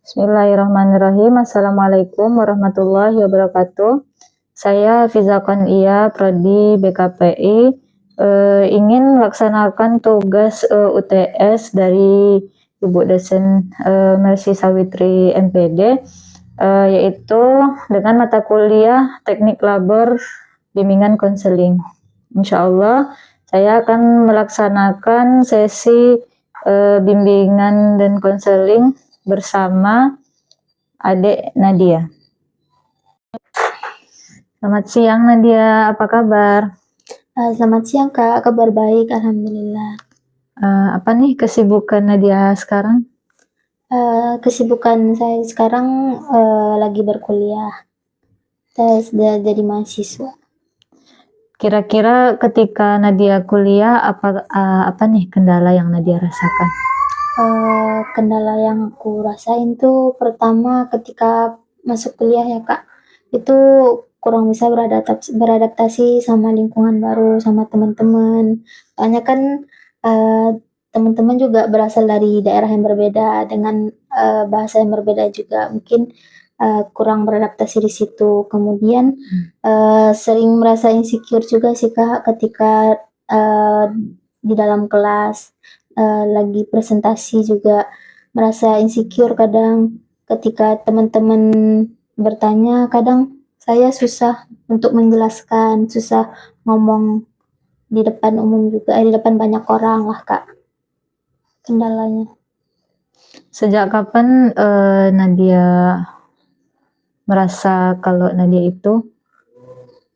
Bismillahirrahmanirrahim. Assalamualaikum warahmatullahi wabarakatuh. Saya Fiza Iya, Prodi BKPI, ingin melaksanakan tugas UTS dari Ibu dosen Mercy Sawitri MPD, yaitu dengan mata kuliah Teknik Labor Bimbingan Konseling. Insya Allah saya akan melaksanakan sesi bimbingan dan konseling bersama adik Nadia. Selamat siang Nadia, apa kabar? Selamat siang Kak, kabar baik, Alhamdulillah. Apa nih kesibukan Nadia sekarang? Kesibukan saya sekarang lagi berkuliah. Saya sudah jadi mahasiswa. Kira-kira ketika Nadia kuliah, apa nih kendala yang Nadia rasakan? Kendala yang aku rasain tuh pertama ketika masuk kuliah ya Kak, itu kurang bisa beradaptasi sama lingkungan baru, sama teman-teman. Soalnya kan teman-teman juga berasal dari daerah yang berbeda dengan bahasa yang berbeda juga, mungkin kurang beradaptasi di situ. Kemudian sering merasa insecure juga sih Kak ketika di dalam kelas. Lagi presentasi juga merasa insecure kadang ketika teman-teman bertanya, kadang saya susah untuk menjelaskan, susah ngomong di depan umum juga, di depan banyak orang lah Kak, kendalanya. Sejak kapan Nadia merasa kalau Nadia itu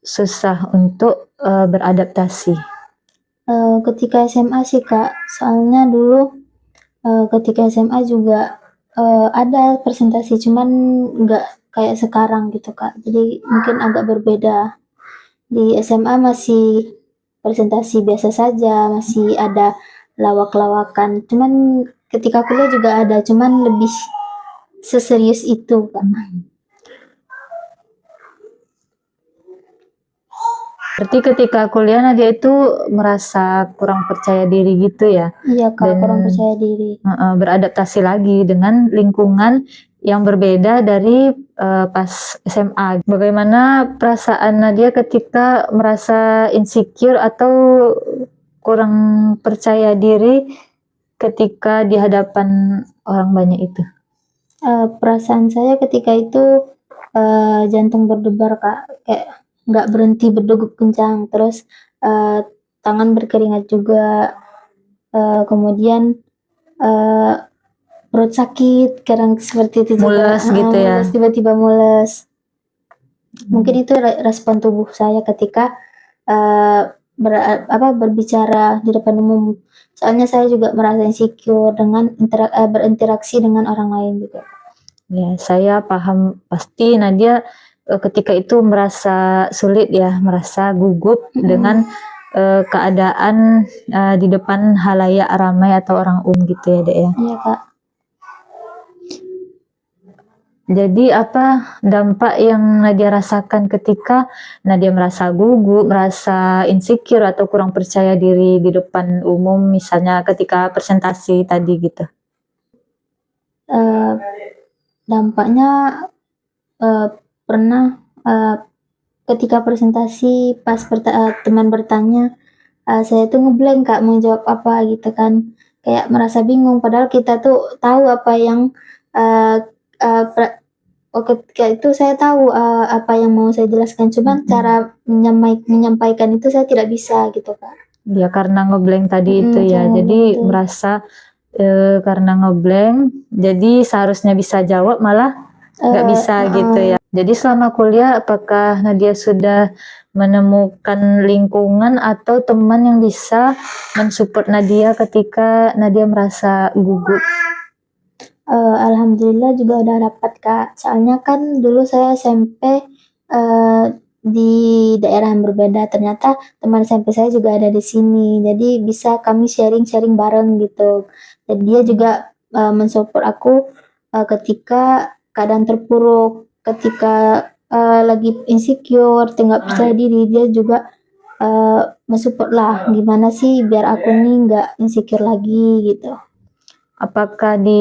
susah untuk beradaptasi? Ketika SMA sih Kak, soalnya dulu ketika SMA juga ada presentasi, cuman nggak kayak sekarang gitu Kak, jadi mungkin agak berbeda. Di SMA masih presentasi biasa saja, masih ada lawak-lawakan, cuman ketika kuliah juga ada, cuman lebih seserius itu Kak. Berarti ketika kuliah Nadia itu merasa kurang percaya diri gitu ya? Iya Kak, kurang percaya diri. Beradaptasi lagi dengan lingkungan yang berbeda dari pas SMA. Bagaimana perasaan Nadia ketika merasa insecure atau kurang percaya diri ketika di hadapan orang banyak itu? Perasaan saya ketika itu jantung berdebar Kak, kayak nggak berhenti berdegup kencang, terus tangan berkeringat juga, kemudian perut sakit, kadang seperti itu juga. Mules gitu ya? Mules, tiba-tiba mules. Mungkin itu respon tubuh saya ketika berbicara di depan umum. Soalnya saya juga merasa insecure dengan berinteraksi dengan orang lain juga. Ya, saya paham pasti Nadia ketika itu merasa sulit ya, merasa gugup dengan keadaan di depan halayak ramai atau orang gitu ya Dek ya? Iya Kak. Jadi apa dampak yang Nadia rasakan ketika Nadia merasa gugup, merasa insecure atau kurang percaya diri di depan umum, misalnya ketika presentasi tadi gitu? Dampaknya pernah ketika presentasi pas teman bertanya, saya tuh ngeblank Kak, mau jawab apa gitu kan, kayak merasa bingung padahal kita tuh tahu apa yang ketika itu saya tahu apa yang mau saya jelaskan, cuman cara menyampaikan itu saya tidak bisa gitu Kak. Ya karena ngeblank tadi itu ya, jadi merasa karena ngeblank, jadi seharusnya bisa jawab malah nggak bisa gitu ya. Jadi selama kuliah apakah Nadia sudah menemukan lingkungan atau teman yang bisa mensupport Nadia ketika Nadia merasa gugup? Alhamdulillah juga udah dapat Kak, soalnya kan dulu saya SMP di daerah yang berbeda, ternyata teman SMP saya juga ada di sini, jadi bisa kami sharing-sharing bareng gitu. Dan dia juga mensupport aku ketika keadaan terpuruk, ketika lagi insecure, nggak percaya diri, dia juga mensupport lah, gimana sih biar aku nih nggak insecure lagi gitu. Apakah di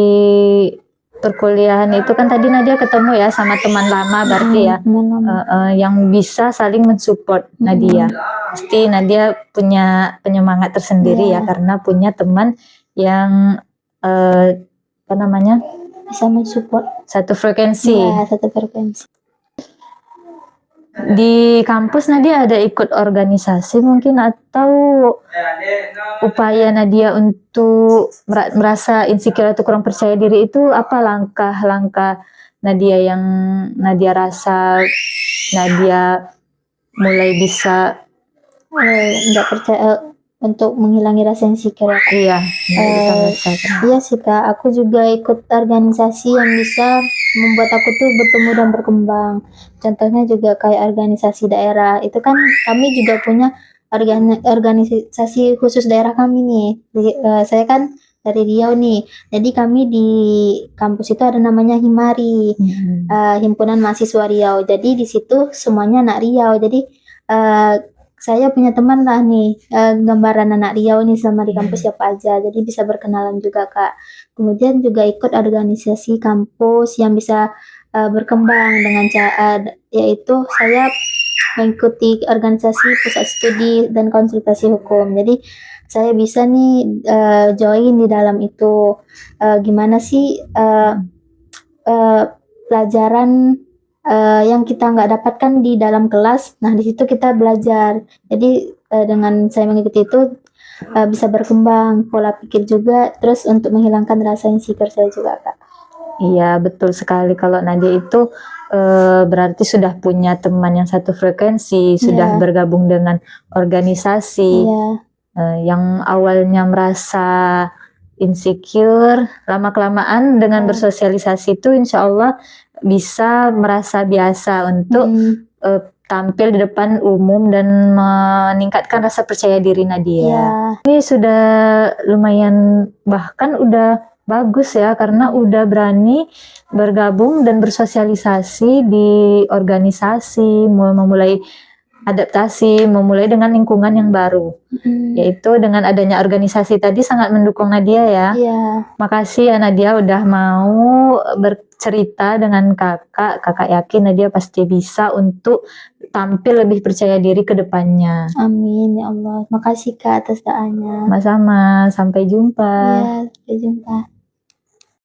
perkuliahan itu kan tadi Nadia ketemu ya sama teman lama berarti ya, teman lama. yang bisa saling mensupport Nadia. Pasti Nadia punya penyemangat tersendiri ya karena punya teman yang apa namanya, Bisa mensupport. satu frekuensi. Ya, satu frekuensi. Di kampus Nadia ada ikut organisasi mungkin, atau upaya Nadia untuk merasa insecure atau kurang percaya diri itu apa langkah-langkah Nadia yang Nadia rasa Nadia mulai bisa Nggak percaya untuk menghilangi rasa insecure ya, Kak? Nadia bisa merasakan. Iya sih Kak, aku juga ikut organisasi yang bisa membuat aku tuh bertumbuh dan berkembang. Contohnya juga kayak organisasi daerah. Itu kan kami juga punya organisasi khusus daerah kami nih. Saya kan dari Riau nih. Jadi kami di kampus itu ada namanya Himari, Himpunan Mahasiswa Riau. Jadi di situ semuanya anak Riau. Jadi saya punya teman lah nih, gambaran anak Riau nih selama di kampus siapa aja, jadi bisa berkenalan juga Kak. Kemudian juga ikut organisasi kampus yang bisa berkembang dengan cara, yaitu saya mengikuti organisasi pusat studi dan konsultasi hukum. Jadi saya bisa nih join di dalam itu. Gimana sih pelajaran yang kita nggak dapatkan di dalam kelas, nah di situ kita belajar. Jadi dengan saya mengikuti itu bisa berkembang pola pikir juga, terus untuk menghilangkan rasa insecure saya juga Kak. Iya betul sekali, kalau Nadia itu berarti sudah punya teman yang satu frekuensi, sudah bergabung dengan organisasi. Yang awalnya merasa insecure, lama-kelamaan dengan bersosialisasi itu insya Allah bisa merasa biasa untuk tampil di depan umum dan meningkatkan rasa percaya diri Nadia. Ini sudah lumayan, bahkan udah bagus ya, karena udah berani bergabung dan bersosialisasi di organisasi, memulai adaptasi, memulai dengan lingkungan yang baru. Yaitu dengan adanya organisasi tadi sangat mendukung Nadia ya. Makasih ya Nadia udah mau bercerita dengan kakak. Kakak yakin Nadia pasti bisa untuk tampil lebih percaya diri ke depannya. Amin ya Allah. Makasih Kak atas doanya. Sama-sama, sampai jumpa. Iya, sampai jumpa.